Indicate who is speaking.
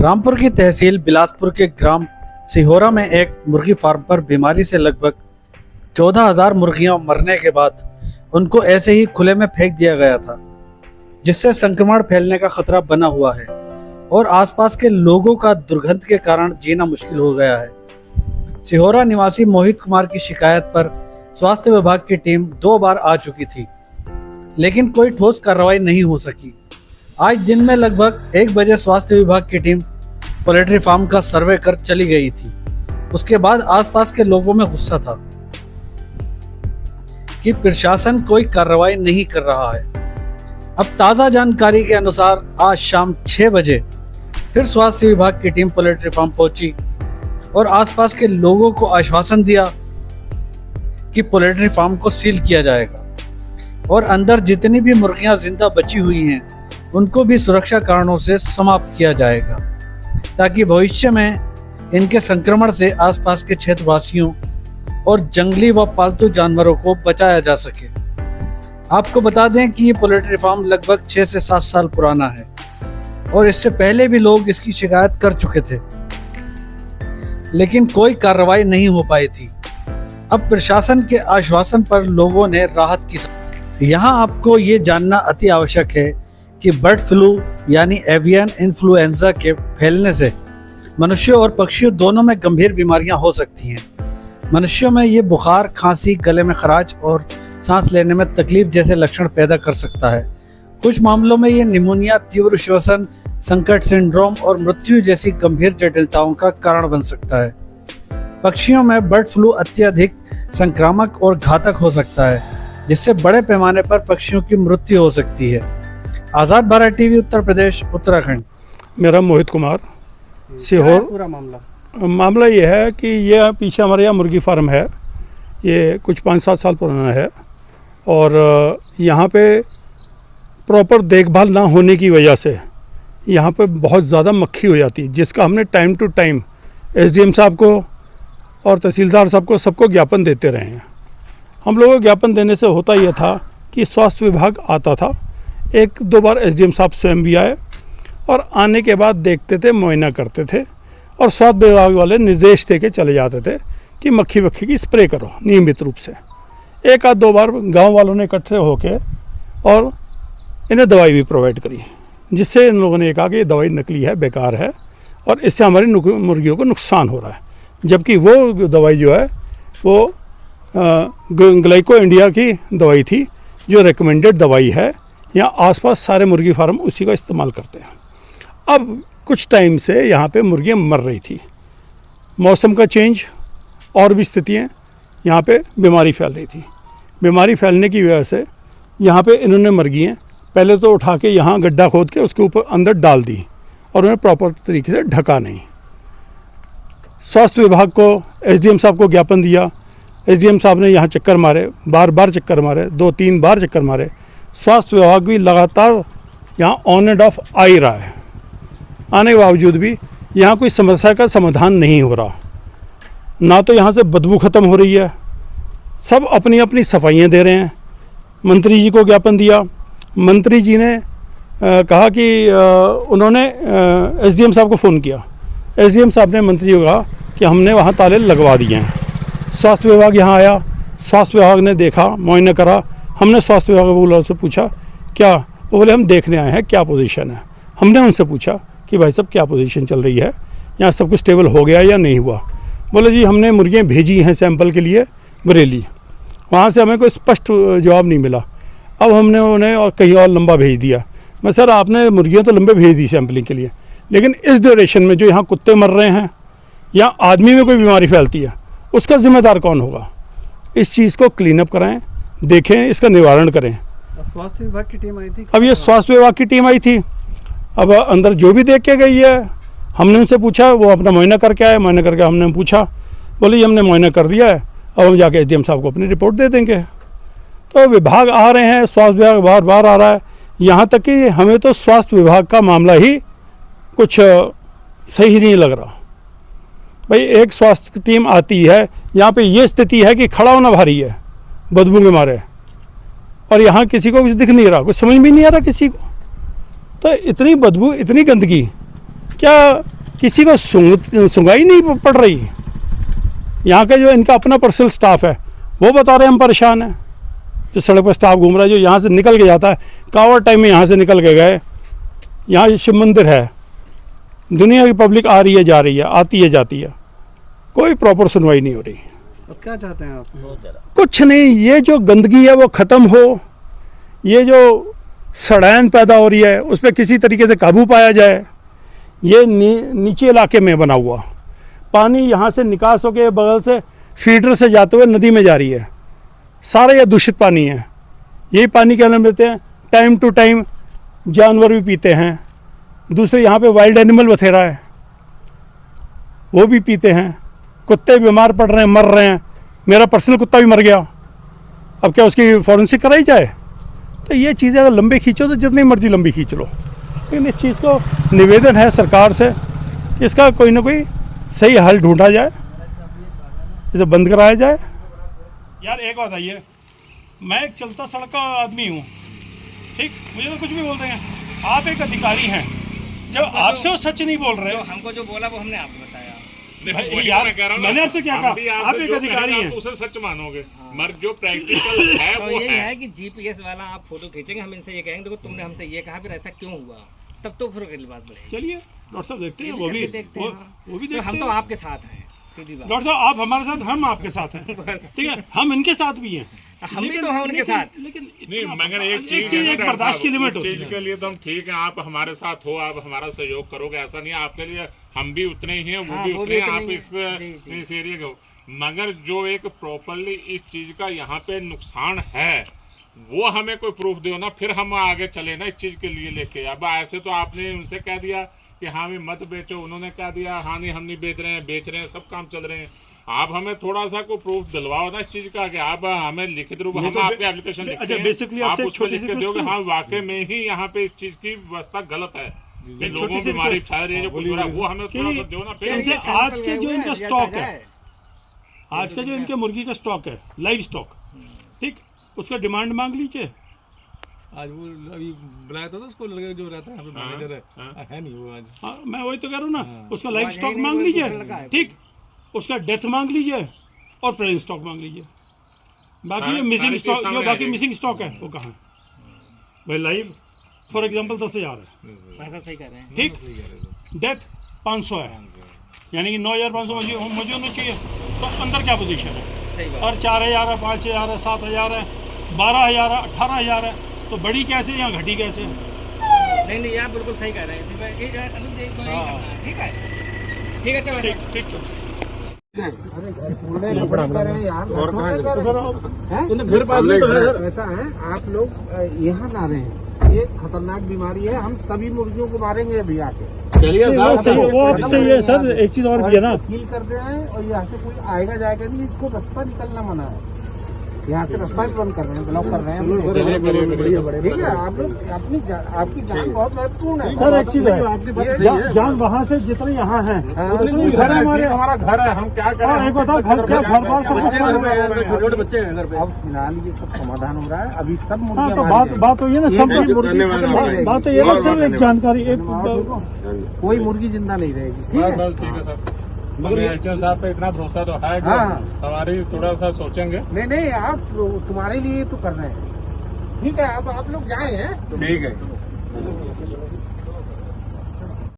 Speaker 1: रामपुर की तहसील बिलासपुर के ग्राम सिहोरा में एक मुर्गी फार्म पर बीमारी से लगभग 14,000 मुर्गियां मरने के बाद उनको ऐसे ही खुले में फेंक दिया गया था, जिससे संक्रमण फैलने का खतरा बना हुआ है और आसपास के लोगों का दुर्गंध के कारण जीना मुश्किल हो गया है। सिहोरा निवासी मोहित कुमार की शिकायत पर स्वास्थ्य विभाग की टीम 2 बार आ चुकी थी, लेकिन कोई ठोस कार्रवाई नहीं हो सकी। आज दिन में लगभग 1 बजे स्वास्थ्य विभाग की टीम पोल्ट्री फार्म का सर्वे कर चली गई थी। उसके बाद आसपास के लोगों में गुस्सा था कि प्रशासन कोई कार्रवाई नहीं कर रहा है। अब ताज़ा जानकारी के अनुसार आज शाम 6 बजे फिर स्वास्थ्य विभाग की टीम पोल्ट्री फार्म पहुंची और आसपास के लोगों को आश्वासन दिया कि पोल्ट्री फार्म को सील किया जाएगा और अंदर जितनी भी मुर्गियां जिंदा बची हुई हैं उनको भी सुरक्षा कारणों से समाप्त किया जाएगा, ताकि भविष्य में इनके संक्रमण से आसपास के क्षेत्रवासियों और जंगली व पालतू जानवरों को बचाया जा सके। आपको बता दें कि ये पोल्ट्री फार्म लगभग 6 से 7 साल पुराना है और इससे पहले भी लोग इसकी शिकायत कर चुके थे, लेकिन कोई कार्रवाई नहीं हो पाई थी। अब प्रशासन के आश्वासन पर लोगों ने राहत की। यहाँ आपको ये जानना अति आवश्यक है कि बर्ड फ्लू यानी एवियन इन्फ्लुएंजा के फैलने से मनुष्यों और पक्षियों दोनों में गंभीर बीमारियां हो सकती हैं। मनुष्यों में ये बुखार, खांसी, गले में खराश और सांस लेने में तकलीफ जैसे लक्षण पैदा कर सकता है। कुछ मामलों में ये निमोनिया, तीव्र श्वसन संकट सिंड्रोम और मृत्यु जैसी गंभीर जटिलताओं का कारण बन सकता है। पक्षियों में बर्ड फ्लू अत्यधिक संक्रामक और घातक हो सकता है, जिससे बड़े पैमाने पर पक्षियों की मृत्यु हो सकती है। आज़ाद भारत टीवी, उत्तर प्रदेश, उत्तराखंड।
Speaker 2: मेरा मोहित कुमार, सीहोर।
Speaker 1: पूरा
Speaker 2: मामला ये है कि ये पीछे हमारे यहाँ मुर्गी फार्म है, ये कुछ 5-7 साल पुराना है और यहाँ पे प्रॉपर देखभाल ना होने की वजह से यहाँ पे बहुत ज़्यादा मक्खी हो जाती है, जिसका हमने टाइम टू टाइम एसडीएम साहब को और तहसीलदार साहब को सबको ज्ञापन देते रहे हैं। हम लोगों को ज्ञापन देने से होता यह था कि स्वास्थ्य विभाग आता था, 1-2 बार एसडीएम साहब स्वयं भी आए और आने के बाद देखते थे, मुआयना करते थे और स्वास्थ्य विभाग वाले निर्देश दे के चले जाते थे कि मक्खी वक्खी की स्प्रे करो नियमित रूप से। 1-2 बार गांव वालों ने इकट्ठे होके और इन्हें दवाई भी प्रोवाइड करी, जिससे इन लोगों ने कहा कि ये दवाई नकली है, बेकार है और इससे हमारी मुर्गियों को नुकसान हो रहा है। जबकि वो दवाई जो है वो ग्लाइको इंडिया की दवाई थी, जो रिकमेंडेड दवाई है। यहाँ आसपास सारे मुर्गी फार्म उसी का इस्तेमाल करते हैं। अब कुछ टाइम से यहाँ पे मुर्गियाँ मर रही थी। मौसम का चेंज और भी स्थितियाँ, यहाँ पे बीमारी फैल रही थी। बीमारी फैलने की वजह से यहाँ पे इन्होंने मुर्गियाँ पहले तो उठा के यहाँ गड्ढा खोद के उसके ऊपर अंदर डाल दी और उन्हें प्रॉपर तरीके से ढका नहीं। स्वास्थ्य विभाग को, एसडीएम साहब को ज्ञापन दिया। एसडीएम साहब ने यहाँ चक्कर मारे, बार चक्कर मारे, 2-3 बार चक्कर मारे। स्वास्थ्य विभाग भी लगातार यहाँ ऑन एंड ऑफ आ ही रहा है। आने के बावजूद भी यहाँ कोई समस्या का समाधान नहीं हो रहा। ना तो यहाँ से बदबू ख़त्म हो रही है, सब अपनी अपनी सफाइयाँ दे रहे हैं। मंत्री जी को ज्ञापन दिया, मंत्री जी ने कहा कि उन्होंने एसडीएम साहब को फ़ोन किया। एसडीएम साहब ने मंत्री को कहा कि हमने वहाँ ताले लगवा दिए हैं। स्वास्थ्य विभाग यहाँ आया, स्वास्थ्य विभाग ने देखा, मुआयना करा। हमने स्वास्थ्य विभाग से पूछा क्या, वो बोले हम देखने आए हैं क्या पोजीशन है। हमने उनसे पूछा कि भाई साहब क्या पोजीशन चल रही है, यहाँ सब कुछ स्टेबल हो गया या नहीं हुआ। बोले जी हमने मुर्गियाँ भेजी हैं सैंपल के लिए बरेली, वहाँ से हमें कोई स्पष्ट जवाब नहीं मिला। अब हमने उन्हें और कहीं और लंबा भेज दिया। मैं सर आपने मुर्गियाँ तो लंबे भेज दी सैंपलिंग के लिए, लेकिन इस ड्यूरेशन में जो यहाँ कुत्ते मर रहे हैं या आदमी में कोई बीमारी फैलती है, उसका जिम्मेदार कौन होगा? इस चीज़ को क्लीन अप कराएं, देखें, इसका निवारण करें।
Speaker 1: स्वास्थ्य विभाग की टीम आई थी।
Speaker 2: अब ये स्वास्थ्य विभाग की टीम आई थी, अब अंदर जो भी देख के गई है, हमने उनसे पूछा, वो अपना मुआयना करके आए। मुआयना करके हमने पूछा, बोले ये हमने मुआयना कर दिया है, अब हम जाके एसडीएम साहब को अपनी रिपोर्ट दे देंगे। तो विभाग आ रहे हैं, स्वास्थ्य विभाग बार बार आ रहा है, यहाँ तक कि हमें तो स्वास्थ्य विभाग का मामला ही कुछ सही नहीं लग रहा। भाई एक स्वास्थ्य टीम आती है, यहाँ पे ये स्थिति है कि खड़ा होना भारी है बदबू के मारे, और यहाँ किसी को कुछ दिख नहीं रहा, कुछ समझ भी नहीं आ रहा किसी को। तो इतनी बदबू, इतनी गंदगी क्या किसी को सुनवाई नहीं पड़ रही? यहाँ के जो इनका अपना पर्सनल स्टाफ है वो बता रहे हैं हम परेशान हैं। जो सड़क पर स्टाफ घूम रहा है, जो यहाँ से निकल के जाता है, कावड़ टाइम में यहाँ से निकल के गए। यहाँ शिव मंदिर है, दुनिया की पब्लिक आ रही है, जा रही है, आती है, जाती है, कोई प्रॉपर सुनवाई नहीं हो रही।
Speaker 1: अब क्या चाहते हैं आप?
Speaker 2: कुछ नहीं, ये जो गंदगी है वो ख़त्म हो, ये जो सड़ैन पैदा हो रही है उस पर किसी तरीके से काबू पाया जाए। ये नीचे इलाके में बना हुआ पानी यहाँ से निकास होकर बगल से फीडर से जाते हुए नदी में जा रही है, सारा ये दूषित पानी है। यही पानी के अंदर मिलते हैं, टाइम टू टाइम जानवर भी पीते हैं। दूसरे यहाँ पे वाइल्ड एनिमल बथेरा है, वो भी पीते हैं। कुत्ते बीमार पड़ रहे हैं, मर रहे हैं। मेरा पर्सनल कुत्ता भी मर गया। अब क्या उसकी फॉरेंसिक कराई जाए? तो ये चीज़ें अगर लंबे खींचो तो जितनी मर्जी लंबी खींच लो, लेकिन इस चीज़ को निवेदन है सरकार से, इसका कोई ना कोई सही हल ढूंढा जाए, इसे बंद कराया जाए। यार एक बात है, मैं एक चलता सड़क का आदमी हूँ, ठीक, मुझे तो कुछ भी बोल रहे हैं। आप एक अधिकारी हैं, जब आपसे वो सच नहीं बोल रहे,
Speaker 3: हमको जो बोला वो हमने आपको बताया।
Speaker 2: यार मैंने आपसे क्या कहा? आप एक अधिकारी हैं,
Speaker 4: उसे सच मानोगे, मगर जो प्रैक्टिकल है
Speaker 3: तो
Speaker 4: वो
Speaker 3: यही
Speaker 4: है।
Speaker 3: है कि जीपीएस वाला आप फोटो खींचेंगे, हम इनसे ये कहेंगे देखो तुमने हमसे ये कहा, फिर ऐसा क्यों हुआ, तब तो फिर अगली बात बढ़ेगी।
Speaker 2: चलिए डॉक्टर साहब देखते हैं, वो भी देखते हैं।
Speaker 3: हम तो आपके साथ हैं, सीधी बात।
Speaker 2: डॉक्टर साहब आप हमारे साथ, हम आपके साथ हैं, ठीक है, हम इनके साथ भी हैं,
Speaker 3: हम भी तो हैं उनके साथ।
Speaker 2: लेकिन
Speaker 4: नहीं, मगर एक
Speaker 2: चीज एक बर्दाश्त की लिमिट होती
Speaker 4: चीज
Speaker 2: है।
Speaker 4: के लिए तो हम ठीक है, आप हमारे साथ हो, आप हमारा सहयोग करोगे, ऐसा नहीं है। आपके लिए हम भी उतने ही हैं, वो भी उतने हैं, आप इस एरिया के हो। मगर जो एक प्रॉपरली इस चीज का यहाँ पे नुकसान है वो हमें कोई प्रूफ दो ना, फिर हम आगे चले ना इस चीज के लिए लेके। अब ऐसे तो आपने उनसे कह दिया कि हाँ भी मत बेचो, उन्होंने कह दिया हाँ नहीं हम नहीं बेच रहे हैं, बेच रहे हैं, सब काम चल रहे हैं। आप हमें थोड़ा सा को प्रूफ दिलवाओ ना इस चीज का, कि आप हमें लिखित रूप, हम आपके एप्लीकेशन लिखते हैं, आप उसको लिख के दोगे हाँ वाकई में ही यहाँ पे इस चीज की व्यवस्था गलत है, लोगों की बीमारी फैल रही है, जो कुछ हो रहा है वो हमें थोड़ा सा दो ना। फिर
Speaker 2: आज के जो इनका स्टॉक है, आज का जो इनके मुर्गी का स्टॉक है, लाइव स्टॉक, ठीक, उसका डिमांड मांग लीजिए।
Speaker 5: आज वो अभी बुलाया था उसको, लड़का जो रहता है यहाँ पे मैनेजर है नहीं वो आज।
Speaker 2: हाँ, मैं वही तो कह रहा हूँ ना, उसका लाइव स्टॉक मांग लीजिए, ठीक, उसका डेथ मांग लीजिए और प्रेजेंट स्टॉक मांग लीजिए। बाकी जो मिसिंग स्टॉक, जो बाकी मिसिंग स्टॉक है वो कहाँ है भाई? लाइव फॉर एग्जांपल 10,000 है,
Speaker 3: पैसा सही कर रहे हैं,
Speaker 2: ठीक, डेथ 500 है, यानी कि 9,500 मुझे होना चाहिए। तो अंदर क्या पोजीशन है? और 4,000 है, 5,000 है, 7,000 है, 12,000 है, 18,000 है, तो बड़ी कैसे या घटी कैसे?
Speaker 3: नहीं आप बिल्कुल सही कह रहे हैं। ठीक है, ठीक है, चलो
Speaker 2: ठीक ठीक चलो।
Speaker 6: ऐसा है, आप लोग यहाँ ला रहे हैं, ये खतरनाक बीमारी है, हम सभी मुर्गियों को मारेंगे अभी आके।
Speaker 2: वो आप सही है सर, एक चीज और भी है ना,
Speaker 6: सील करते हैं और यहाँ से कोई आएगा जाएगा नहीं, इसको रास्ता निकलना मना है। यहाँ से रास्ता भी बंद कर रहे हैं, ब्लॉक कर रहे हैं, ठीक है। आप लोग आपकी जान बहुत महत्वपूर्ण है
Speaker 2: सर। एक चीज है, जान वहाँ से जितने यहाँ हैं
Speaker 4: हमारा घर है, हम क्या करें?
Speaker 2: एक बताओ, घर क्या घर बार सब
Speaker 6: छोटे बच्चे हैं घर पे। अब फिलहाल ये सब समाधान हो रहा है, अभी सब
Speaker 2: हाँ, तो बात तो ये ना, सब बात तो ये ना सर, एक जानकारी, एक
Speaker 6: कोई मुर्गी जिंदा नहीं रहेगी, ठीक है।
Speaker 4: ठीक है सर, मगर एचओ साहब पे इतना भरोसा तो है कि हमारी थोड़ा सा सोचेंगे।
Speaker 6: नहीं आप तुम्हारे लिए तो कर रहे हैं, ठीक है। अब आप लोग जाए हैं,
Speaker 4: ठीक है।